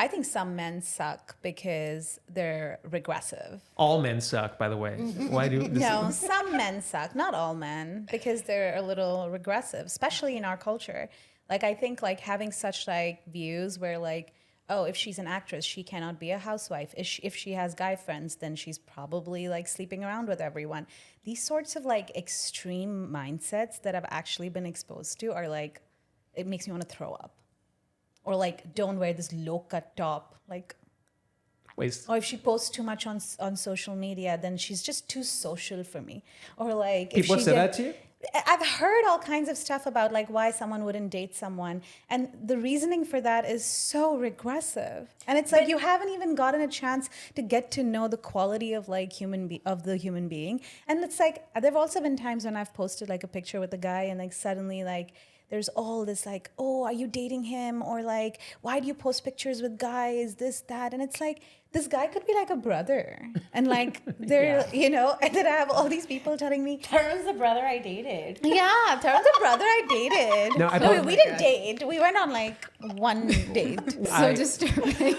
I think some men suck because they're regressive. All men suck, by the way. Why do this? No, some men suck. Not all men, because they're a little regressive, especially in our culture. Like I think like having such like views where like, oh, if she's an actress, she cannot be a housewife. If she has guy friends, then she's probably like sleeping around with everyone. These sorts of like extreme mindsets that I've actually been exposed to are like, it makes me want to throw up. Or like, don't wear this low-cut top. Like, Wait, or if she posts too much on social media, then she's just too social for me. Or like, if people have she said did- that to you? I've heard all kinds of stuff about like why someone wouldn't date someone, and the reasoning for that is so regressive. And it's like you haven't even gotten a chance to get to know the quality of like the human being. And it's like there've also been times when I've posted like a picture with a guy, and like suddenly like there's all this like, oh, are you dating him? Or like, why do you post pictures with guys? This, that, and it's like, this guy could be like a brother. And like, they're, you know, and then I have all these people telling me, Tarun's the brother I dated. yeah, Tarun's a brother I dated. No, I No, don't- we didn't date. We went on like one date. So disturbing.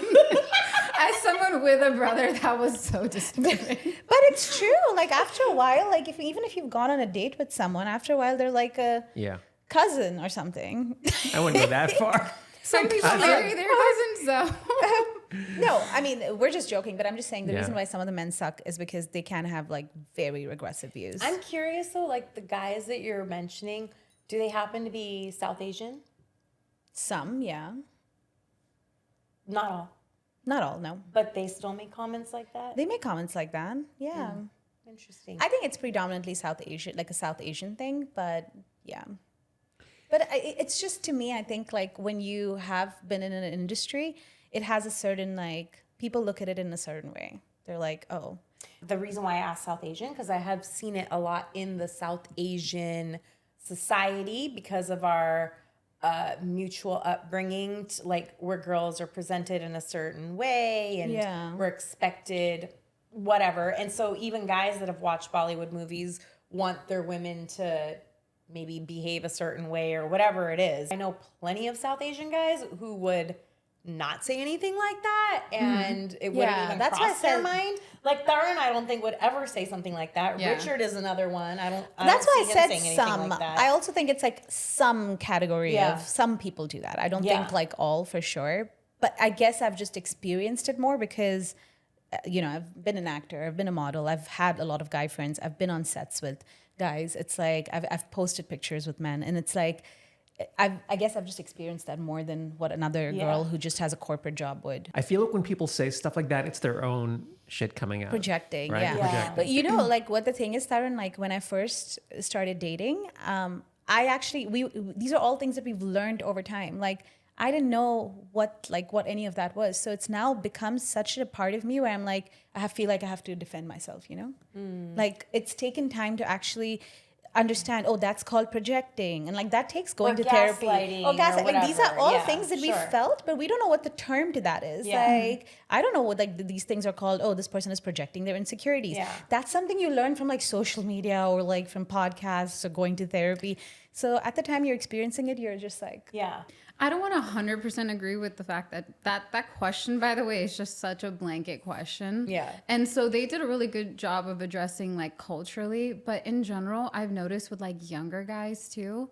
As someone with a brother, that was so disturbing. But it's true. Like after a while, like even if you've gone on a date with someone, after a while they're like a Yeah. cousin or something. I wouldn't go that far. Some people marry their cousins, though. No, I mean we're just joking, but I'm just saying the Yeah. reason why some of the men suck is because they can have like very regressive views. I'm curious though, like the guys that you're mentioning, do they happen to be South Asian? Some, yeah. Not all, Not all, no. but they still make comments like that. They make comments like that. Yeah. Interesting. I think it's predominantly South Asian, like a South Asian thing, but yeah. But it's just to me, I think like when you have been in an industry, it has a certain like, people look at it in a certain way. They're like, oh. The reason why I asked South Asian, because I have seen it a lot in the South Asian society because of our mutual upbringing, like where girls are presented in a certain way and Yeah. we're expected whatever. And so even guys that have watched Bollywood movies want their women to maybe behave a certain way or whatever it is. I know plenty of South Asian guys who would not say anything like that and it wouldn't Yeah, even that's why I cross their said- mind. Like Tarun, I don't think would ever say something like that. Yeah. Richard is another one. That's why I see him said saying anything some. like that. I also think it's like some category Yeah. of some people do that. I don't Yeah. think like all for sure. But I guess I've just experienced it more because, you know, I've been an actor, I've been a model, I've had a lot of guy friends, I've been on sets with guys. It's like I've posted pictures with men, and it's like I guess I've just experienced that more than what another Yeah. girl who just has a corporate job would. I feel like when people say stuff like that, it's their own shit coming out. Projecting, Right? yeah. Yeah. Projecting. But you know, like what the thing is, Tarun, like when I first started dating, these are all things that we've learned over time. Like, I didn't know what any of that was. So it's now become such a part of me where I'm like, feel like I have to defend myself, you know? Like, it's taken time to actually understand, that's called projecting. And like, that takes going to therapy. Or gaslighting. Like, these are all things that we sure. felt, but we don't know what the term to that is. Yeah. Like, I don't know what like these things are called. This person is projecting their insecurities. Yeah. That's something you learn from like social media or like from podcasts or going to therapy. So at the time you're experiencing it, you're just like, Yeah. I don't want to 100% agree with the fact that question, by the way, is just such a blanket question. Yeah. And so they did a really good job of addressing like culturally, but in general, I've noticed with like younger guys too,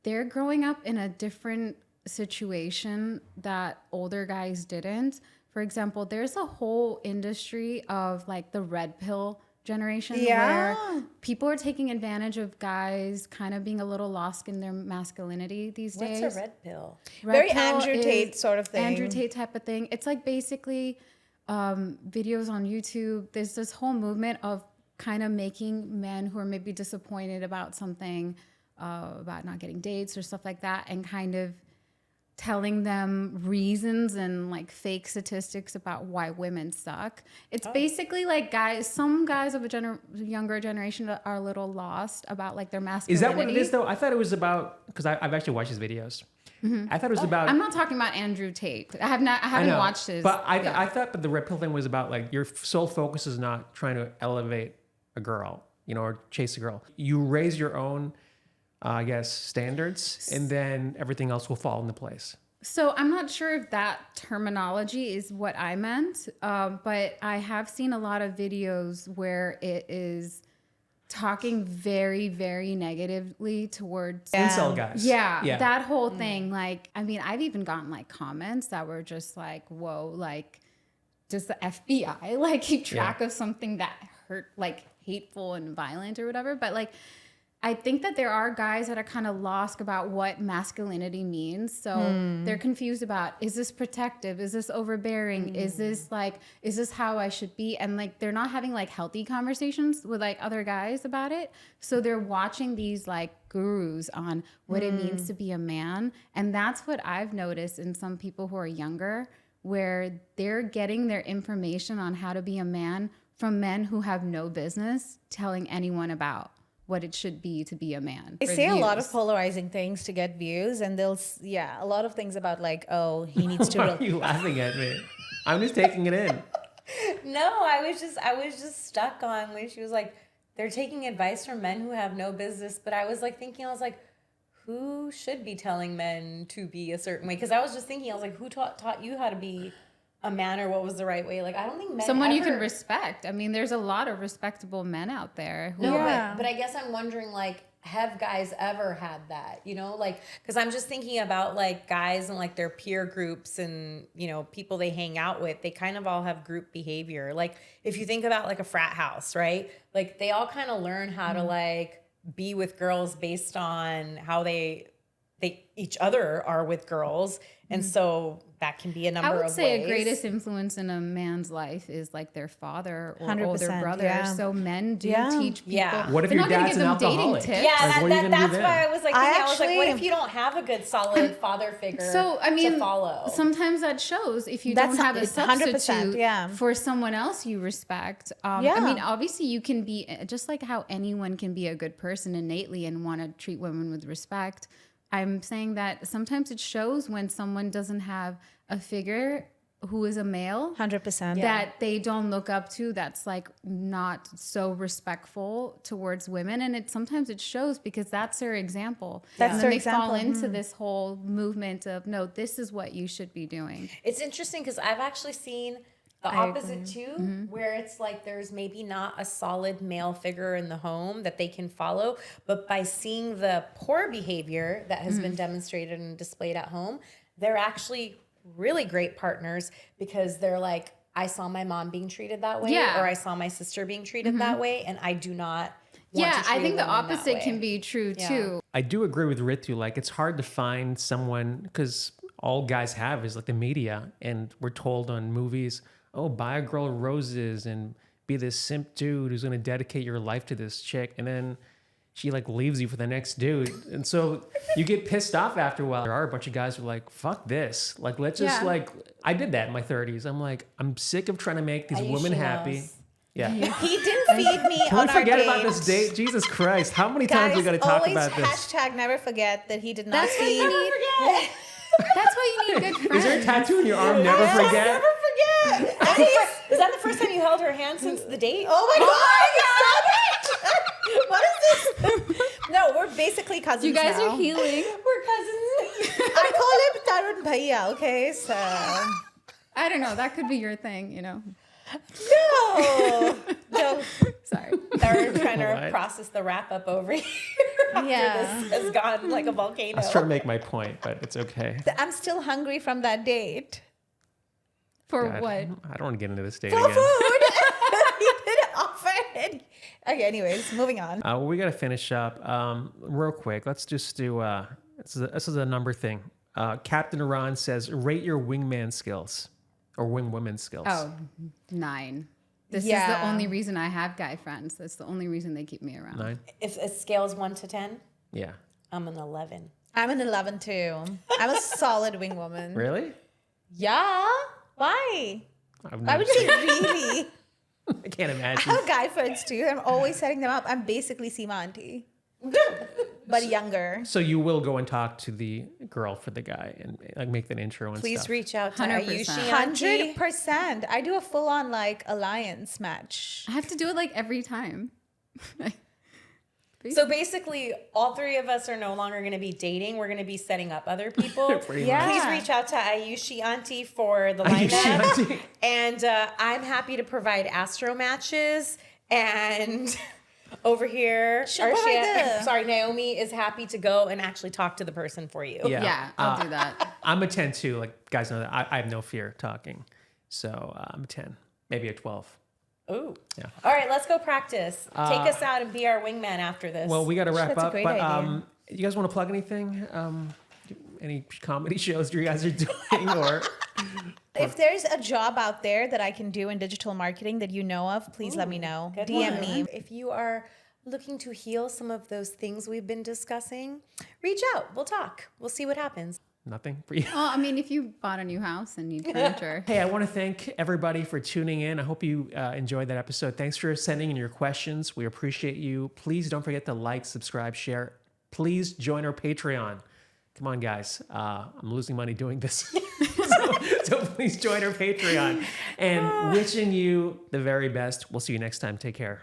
they're growing up in a different situation that older guys didn't. For example, there's a whole industry of like the red pill generation where people are taking advantage of guys kind of being a little lost in their masculinity these days. What's a red pill? very pill Andrew Tate is sort of thing. Andrew Tate type of thing. It's like basically videos on YouTube. There's this whole movement of kind of making men who are maybe disappointed about something, about not getting dates or stuff like that, and kind of telling them reasons and like fake statistics about why women suck. It's basically like some guys of a younger generation are a little lost about like their masculinity. Is that what it is though? I thought it was about, because I've actually watched his videos. I thought it was about. I'm not talking about Andrew Tate. I haven't watched his. But I thought that the red pill thing was about like your sole focus is not trying to elevate a girl, you know, or chase a girl. You raise your own, I guess, standards, and then everything else will fall into place. So I'm not sure if that terminology is what I meant, but I have seen a lot of videos where it is talking very, very negatively towards Incel guys. Yeah, that whole thing. Like, I mean, I've even gotten like comments that were just like, whoa, like, does the FBI like keep track of something that hurt, like hateful and violent or whatever? But like, I think that there are guys that are kind of lost about what masculinity means. So they're confused about, is this protective? Is this overbearing? Is this how I should be? And like, they're not having like healthy conversations with like other guys about it. So they're watching these like gurus on what it means to be a man. And that's what I've noticed in some people who are younger, where they're getting their information on how to be a man from men who have no business telling anyone about what it should be to be a man. They say a lot of polarizing things to get views, and a lot of things about like, he needs to. Why are you laughing at me? I'm just taking it in. No, I was just stuck on when she was like, they're taking advice from men who have no business. But I was like thinking, who should be telling men to be a certain way? Because I was just thinking, who taught you how to be a man, or what was the right way? Like, I don't think men someone ever... you can respect. I mean, there's a lot of respectable men out there. Who but I guess I'm wondering, like, have guys ever had that? You know, like, because I'm just thinking about like guys and like their peer groups and, you know, people they hang out with. They kind of all have group behavior. Like, if you think about like a frat house, right? Like, they all kind of learn how to like be with girls based on how they each other are with girls. And so that can be a number of ways. I would say a greatest influence in a man's life is like their father or older brother. Yeah. So men do teach people. Yeah. What if They're your not gonna dad's give an them dating alcoholic? tips. Yeah, Like, what are you gonna do that's then? why I was like, I was like, what actually- if you don't have a good solid father figure So I mean, to follow? sometimes that shows if you That's don't have a 100%, substitute for someone else you respect. I mean, obviously you can be just like how anyone can be a good person innately and want to treat women with respect. I'm saying that sometimes it shows when someone doesn't have a figure who is a male 100%. that they don't look up to, that's like not so respectful towards women. And sometimes it shows because that's their example. That's and their then they fall example. into this whole movement of, no, this is what you should be doing. It's interesting because I've actually seen the opposite too, where it's like there's maybe not a solid male figure in the home that they can follow, but by seeing the poor behavior that has been demonstrated and displayed at home, they're actually really great partners because they're like, I saw my mom being treated that way, or I saw my sister being treated that way, and I do not want to treat I think the a woman that opposite way. can be true too. I do agree with Ritu. Like, it's hard to find someone, because all guys have is like the media, and we're told on movies, oh, buy a girl roses and be this simp dude who's going to dedicate your life to this chick. And then she like leaves you for the next dude. And so you get pissed off after a while. There are a bunch of guys who are like, fuck this. Like, let's just I did that in my 30s. I'm like, I'm sick of trying to make these women happy. knows. Yeah. He didn't feed me Can on we our forget date. about this date? Jesus Christ. How many times Guys, we got to talk always about this? hashtag never forget that he did not That's what feed. you need. That's why you need good friends. Is there a tattoo on your arm? Never forget? Never forget. Is that the first time you held her hand since the date? Oh my god! What is this? No, we're basically cousins. You guys now. are healing. We're cousins. I call him Tarun Bhaiya. Okay, so I don't know. That could be your thing, you know. no. Sorry. They're trying to What? process the wrap up over here. After Yeah. this has gone like a volcano. I was trying to make my point, but it's okay. I'm still hungry from that date. For God, what? I don't want to get into this date For again. food. He didn't offer it. Okay, anyways, moving on. Well, we got to finish up real quick. Let's just do this is a number thing. Captain Iran says, rate your wingman skills or wing women skills. Oh, 9. This is the Yeah. only reason I have guy friends. That's the only reason they keep me around. 9? If it scales 1 to 10, Yeah. I'm an 11. I'm an 11 too. I'm a solid wing woman. Really? Yeah. Why? I've Why would you say really? I can't I imagine. have guy friends too. I'm always setting them up. I'm basically Seema auntie, but younger. So you will go and talk to the girl for the guy and like make that intro and Please stuff. reach out to 100%. Ayushi auntie. 100%. I do a full-on like alliance match. I have to do it like every time. So basically, all 3 of us are no longer going to be dating. We're going to be setting up other people. Pretty Yeah. Please reach out to Ayushi auntie for the Ayushi lineup. auntie. And I'm happy to provide astro matches. And over here, Naomi is happy to go and actually talk to the person for you. Yeah. Yeah, I'll do that. I'm a 10 too. Like guys know that I have no fear talking. So I'm a 10, maybe a 12. Ooh. Yeah. All right, let's go practice. Take us out and be our wingman after this. Well, we got to wrap That's a up. great But idea. you guys want to plug anything? Any comedy shows you guys are doing or? If there's a job out there that I can do in digital marketing that you know of, please let me know. Good DM one. me. If you are looking to heal some of those things we've been discussing, reach out. We'll talk. We'll see what happens. Nothing for you. Well, I mean, if you bought a new house and need furniture. Hey, I want to thank everybody for tuning in. I hope you enjoyed that episode. Thanks for sending in your questions. We appreciate you. Please don't forget to like, subscribe, share. Please join our Patreon. Come on, guys. I'm losing money doing this. so please join our Patreon. And wishing you the very best. We'll see you next time. Take care.